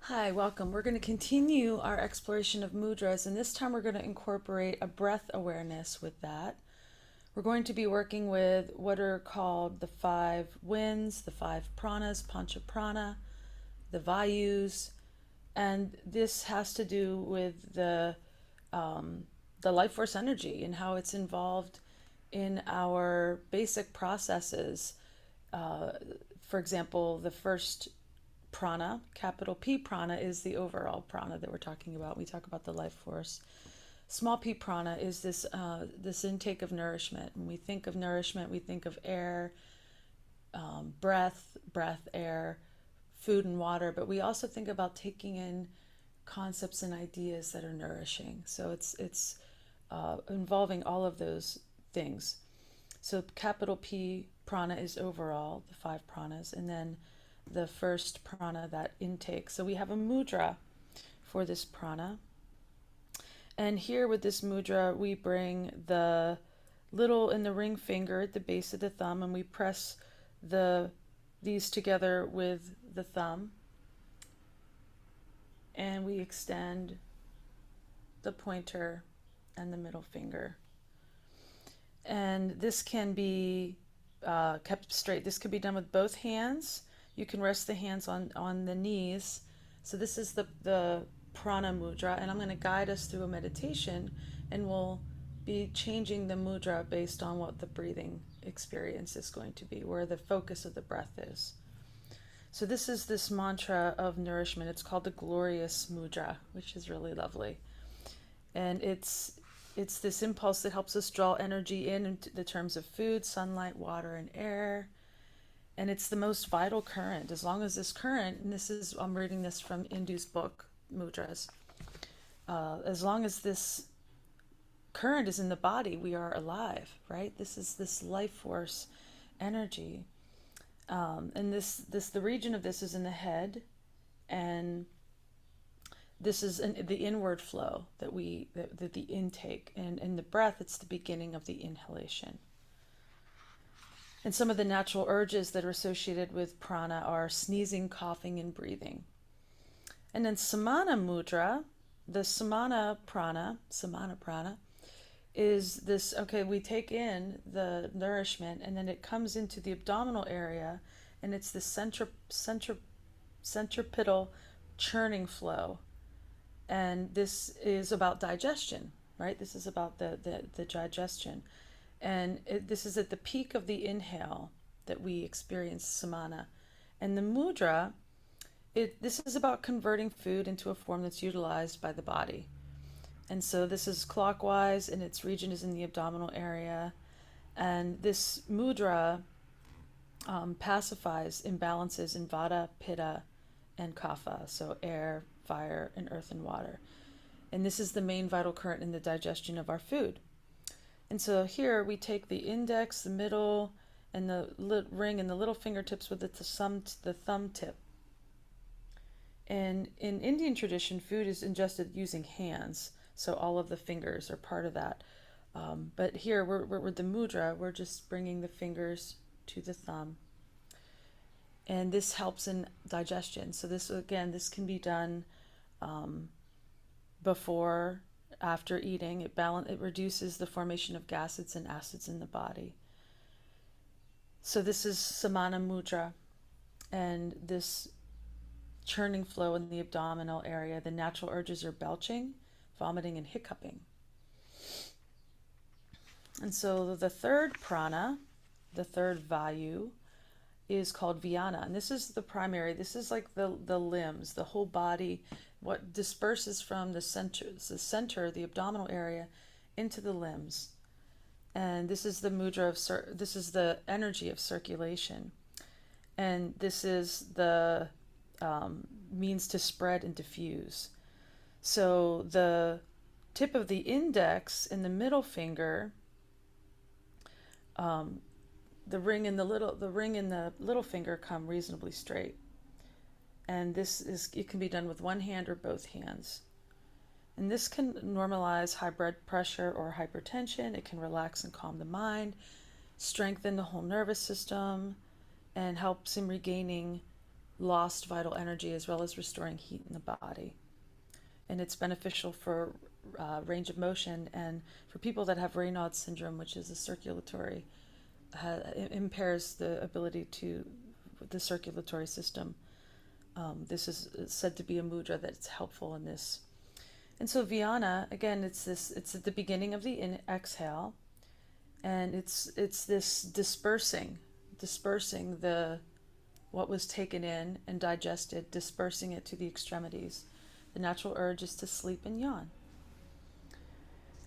Hi, welcome. We're going to continue our exploration of mudras, and this time we're going to incorporate a breath awareness with that. We're going to be working with what are called the five winds, the five pranas, Pancha Prana, the Vayus, and this has to do with the life force energy and how it's involved in our basic processes. Uh, for example, the first prana, capital P prana, is the overall prana that we're talking about. We talk about the life force. Small p prana is this intake of nourishment. When we think of nourishment, we think of air, breath, air, food, and water. But we also think about taking in concepts and ideas that are nourishing. So it's involving all of those things. So capital P prana is overall the five pranas, and then the first prana, that intake. So we have a mudra for this prana. And here with this mudra, we bring the little and the ring finger at the base of the thumb, and we press these together with the thumb, and we extend the pointer and the middle finger. And this can be kept straight. This could be done with both hands. You can rest the hands on the knees. So this is the prana mudra, and I'm going to guide us through a meditation, and we'll be changing the mudra based on what the breathing experience is going to be, where the focus of the breath is. So this is this mantra of nourishment. It's called the glorious mudra, which is really lovely. And it's this impulse that helps us draw energy in the terms of food, sunlight, water, and air. And it's the most vital current. As long as this current, and I'm reading this from Indu's book, Mudras, as long as this current is in the body, we are alive, right? This is this life force energy. And the region of this is in the head, and this is the inward flow that the intake, and in the breath, it's the beginning of the inhalation. And some of the natural urges that are associated with prana are sneezing, coughing, and breathing. And then samana mudra, the samana prana, is this, okay, we take in the nourishment, and then it comes into the abdominal area, and it's the centripetal churning flow. And this is about digestion, right? This is about the digestion. And this is at the peak of the inhale that we experience samana. And the mudra, this is about converting food into a form that's utilized by the body. And so this is clockwise, and its region is in the abdominal area. And this mudra pacifies imbalances in vata, pitta, and kapha, so air, fire, and earth and water. And this is the main vital current in the digestion of our food. And so here we take the index, the middle, and the ring and the little fingertips with the thumb tip. And in Indian tradition, food is ingested using hands, so all of the fingers are part of that. But here, we're with the mudra, we're just bringing the fingers to the thumb. And this helps in digestion. So this can be done before, after eating. It reduces the formation of gases and acids in the body. So this is samana mudra, and this churning flow in the abdominal area. The natural urges are belching, vomiting, and hiccuping. And so the third prana, the third vayu, is called vyana, and this is the primary. This is like the limbs, the whole body, what disperses from the center, the abdominal area, into the limbs. And this is the mudra of this is the energy of circulation, and this is the means to spread and diffuse. So the tip of the index and the middle finger, the ring and the little finger come reasonably straight. And it can be done with one hand or both hands. And this can normalize high blood pressure or hypertension. It can relax and calm the mind, strengthen the whole nervous system, and helps in regaining lost vital energy as well as restoring heat in the body. And it's beneficial for range of motion, and for people that have Raynaud's syndrome, which is a circulatory, impairs the ability to the circulatory system. This is said to be a mudra that's helpful in this. And so Vyana, again, it's at the beginning of the exhale, and it's this dispersing the what was taken in and digested, dispersing it to the extremities. The natural urge is to sleep and yawn.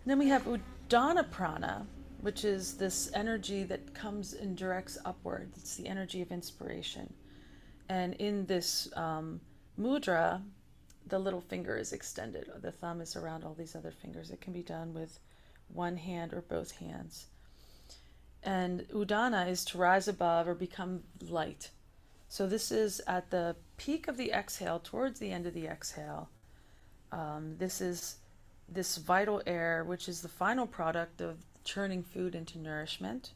And then we have Udana Prana, which is this energy that comes and directs upward. It's the energy of inspiration. And in this mudra, the little finger is extended. The thumb is around all these other fingers. It can be done with one hand or both hands. And Udana is to rise above or become light. So this is at the peak of the exhale, towards the end of the exhale. This is this vital air, which is the final product of churning food into nourishment.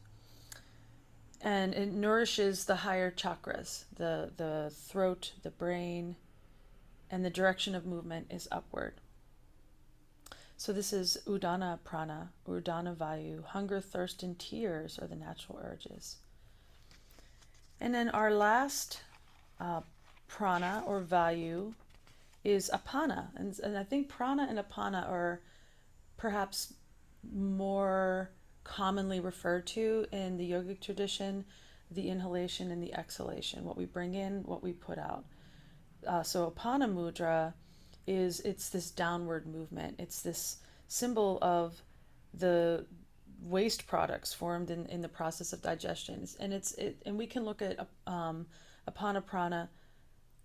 And it nourishes the higher chakras, the throat, the brain, and the direction of movement is upward. So this is Udana Prana, Udana Vayu. Hunger, thirst, and tears are the natural urges. And then our last prana or Vayu is Apana. And I think prana and Apana are perhaps more commonly referred to in the yogic tradition, the inhalation and the exhalation, what we bring in, what we put out. So Apana Mudra it's this downward movement. It's this symbol of the waste products formed in the process of digestion. And we can look at Apana Prana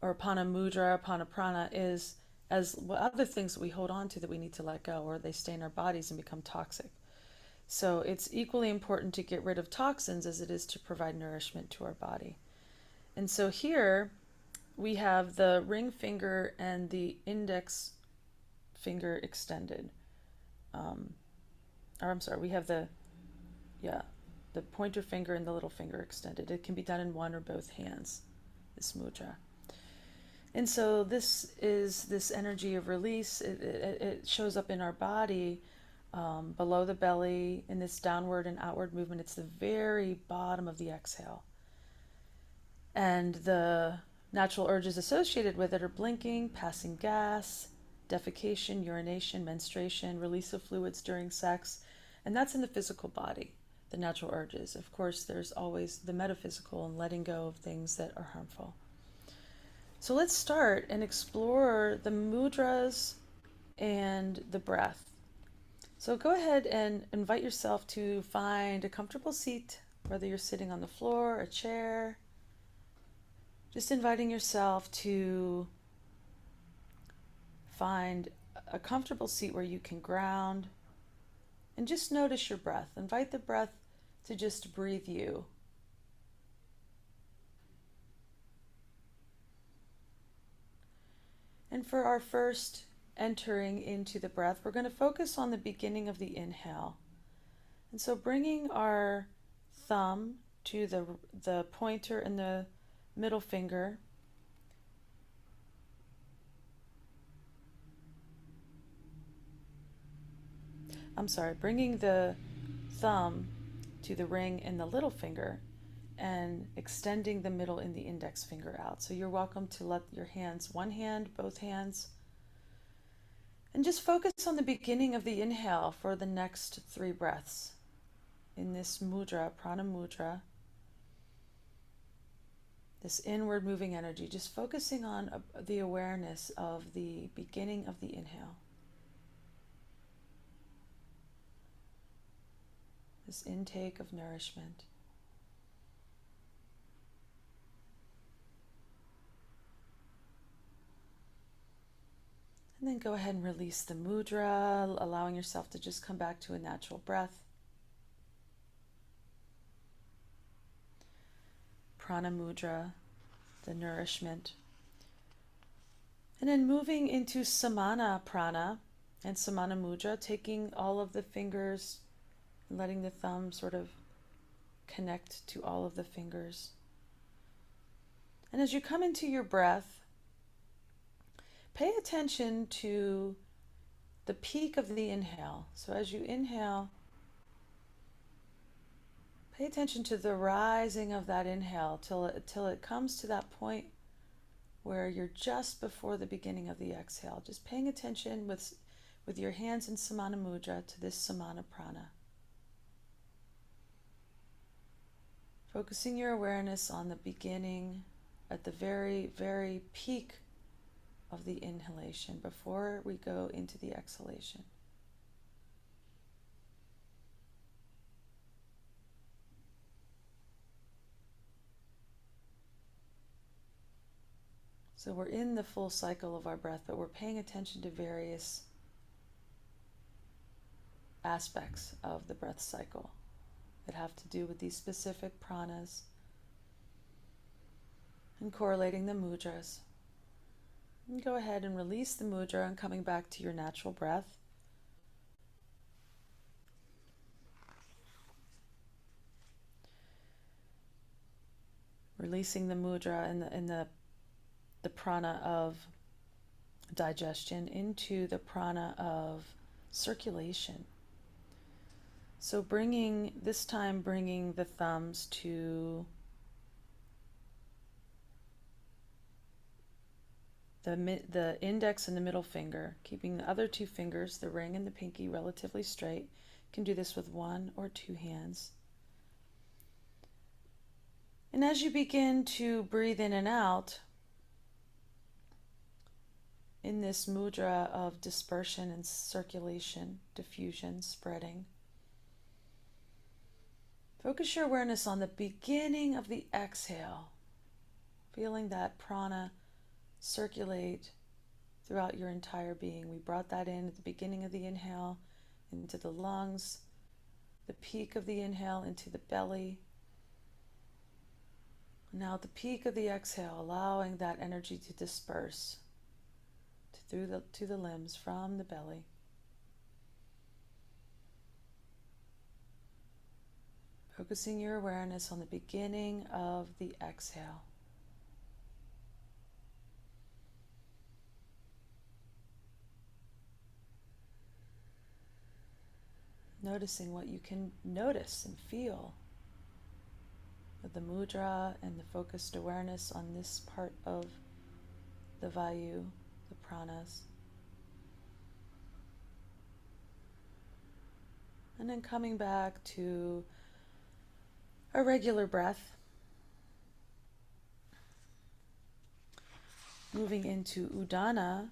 or Apana Mudra, Apana Prana as other things that we hold on to that we need to let go, or they stay in our bodies and become toxic. So it's equally important to get rid of toxins as it is to provide nourishment to our body. And so here we have the ring finger and the index finger extended. We have the pointer finger and the little finger extended. It can be done in one or both hands, this mudra. And so this is this energy of release. It shows up in our body below the belly in this downward and outward movement. It's the very bottom of the exhale. And the natural urges associated with it are blinking, passing gas, defecation, urination, menstruation, release of fluids during sex. And that's in the physical body, the natural urges. Of course, there's always the metaphysical and letting go of things that are harmful. So let's start and explore the mudras and the breath. So go ahead and invite yourself to find a comfortable seat, whether you're sitting on the floor or a chair. Just inviting yourself to find a comfortable seat where you can ground and just notice your breath. Invite the breath to just breathe you. And for our first entering into the breath, we're going to focus on the beginning of the inhale. And so bringing our thumb to the pointer and the middle finger. Bringing the thumb to the ring and the little finger and extending the middle and the index finger out. So you're welcome to let your hands, one hand, both hands, and just focus on the beginning of the inhale for the next 3 breaths in this mudra, prana mudra. This inward moving energy, just focusing on the awareness of the beginning of the inhale. This intake of nourishment. And then go ahead and release the mudra, allowing yourself to just come back to a natural breath. Prana mudra, the nourishment. And then moving into samana prana and samana mudra, taking all of the fingers and letting the thumb sort of connect to all of the fingers. And as you come into your breath, pay attention to the peak of the inhale. So as you inhale, pay attention to the rising of that inhale till it comes to that point where you're just before the beginning of the exhale. Just paying attention with your hands in Samana Mudra to this Samana Prana. Focusing your awareness on the beginning, at the very, very peak of the inhalation before we go into the exhalation. So we're in the full cycle of our breath, but we're paying attention to various aspects of the breath cycle that have to do with these specific pranas and correlating the mudras. And go ahead and release the mudra and coming back to your natural breath. Releasing the mudra and the prana of digestion into the prana of circulation. So this time bringing the thumbs to the index and the middle finger, keeping the other two fingers, the ring and the pinky, relatively straight. You can do this with one or two hands. And as you begin to breathe in and out in this mudra of dispersion and circulation, diffusion, spreading, focus your awareness on the beginning of the exhale, feeling that prana circulate throughout your entire being. We brought that in at the beginning of the inhale into the lungs, the peak of the inhale into the belly. Now at the peak of the exhale, allowing that energy to disperse to the limbs from the belly. Focusing your awareness on the beginning of the exhale. Noticing what you can notice and feel with the mudra and the focused awareness on this part of the Vayu, the pranas. And then coming back to a regular breath. Moving into Udana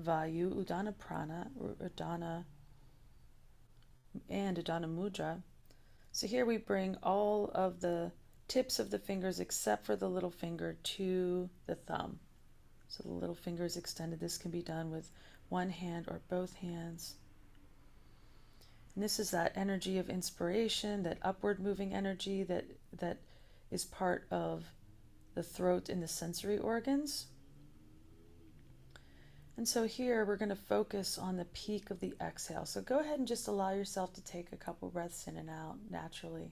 Vayu, Udana Prana, or Udana and Udana Mudra. So here we bring all of the tips of the fingers except for the little finger to the thumb. So the little finger is extended. This can be done with one hand or both hands. And this is that energy of inspiration, that upward moving energy that is part of the throat and the sensory organs. And so here we're going to focus on the peak of the exhale. So go ahead and just allow yourself to take a couple breaths in and out naturally.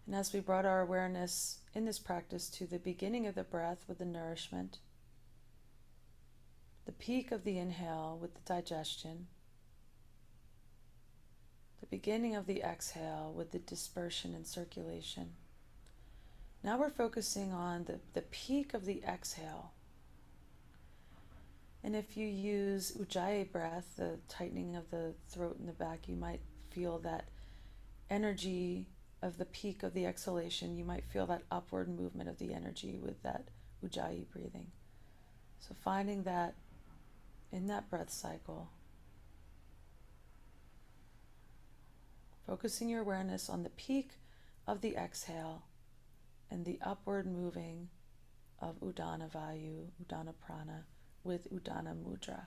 And as we brought our awareness in this practice to the beginning of the breath with the nourishment, the peak of the inhale with the digestion, the beginning of the exhale with the dispersion and circulation. Now we're focusing on the peak of the exhale. And if you use Ujjayi breath, the tightening of the throat and the back, you might feel that energy of the peak of the exhalation. You might feel that upward movement of the energy with that Ujjayi breathing. So finding that in that breath cycle, focusing your awareness on the peak of the exhale and the upward moving of Udana Vayu, Udana Prana with Udana Mudra.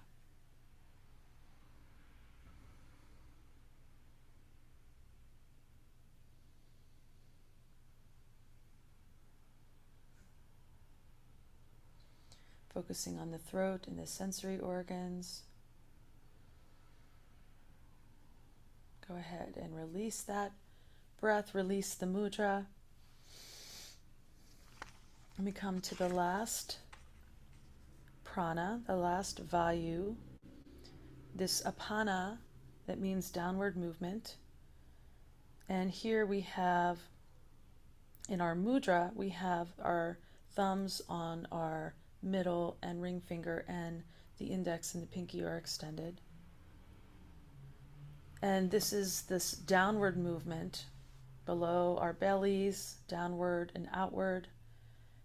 Focusing on the throat and the sensory organs. Go ahead and release that breath, release the mudra. And we come to the last prana, the last vayu, this apana that means downward movement. And here we have, in our mudra, we have our thumbs on our middle and ring finger, and the index and the pinky are extended. And this is this downward movement below our bellies, downward and outward.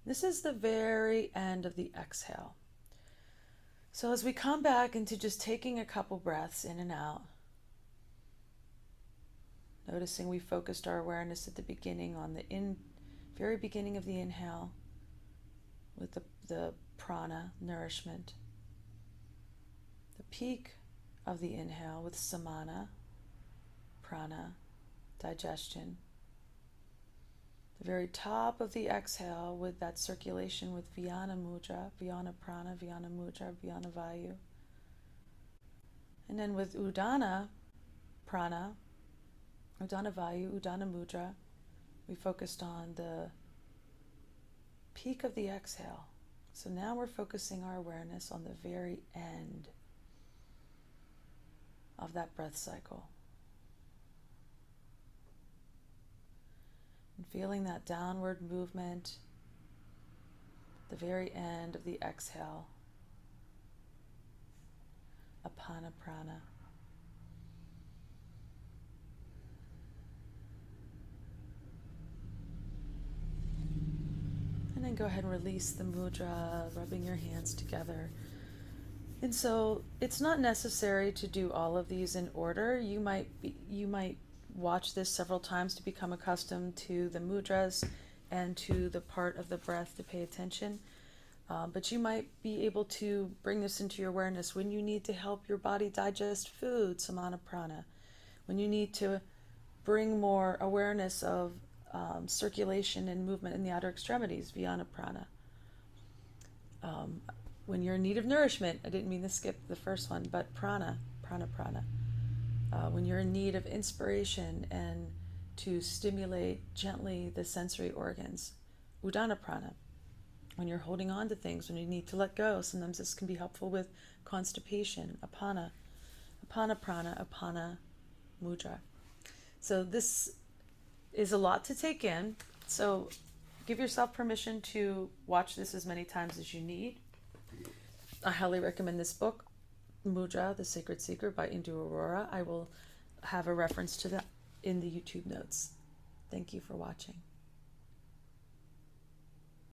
This is the very end of the exhale. So as we come back into just taking a couple breaths in and out, noticing we focused our awareness at the beginning on the very beginning of the inhale with the prana, nourishment. The peak of the inhale with samana, prana, digestion. The very top of the exhale with that circulation with Vyana mudra, Vyana prana, Vyana mudra, Vyana vayu. And then with Udana prana, Udana vayu, Udana mudra, we focused on the peak of the exhale. So now we're focusing our awareness on the very end of that breath cycle. And feeling that downward movement, the very end of the exhale, apana prana. And then go ahead and release the mudra, rubbing your hands together. And so it's not necessary to do all of these in order. You might watch this several times to become accustomed to the mudras and to the part of the breath to pay attention. But you might be able to bring this into your awareness when you need to help your body digest food, samana prana. When you need to bring more awareness of circulation and movement in the outer extremities, Vyana prana. When you're in need of nourishment, I didn't mean to skip the first one, but prana. When you're in need of inspiration and to stimulate gently the sensory organs, Udana prana. When you're holding on to things, when you need to let go, sometimes this can be helpful with constipation, apana prana, apana mudra. So this is a lot to take in. So give yourself permission to watch this as many times as you need. I highly recommend this book, Mudra, The Sacred Seeker by Indu Aurora. I will have a reference to that in the YouTube notes. Thank you for watching.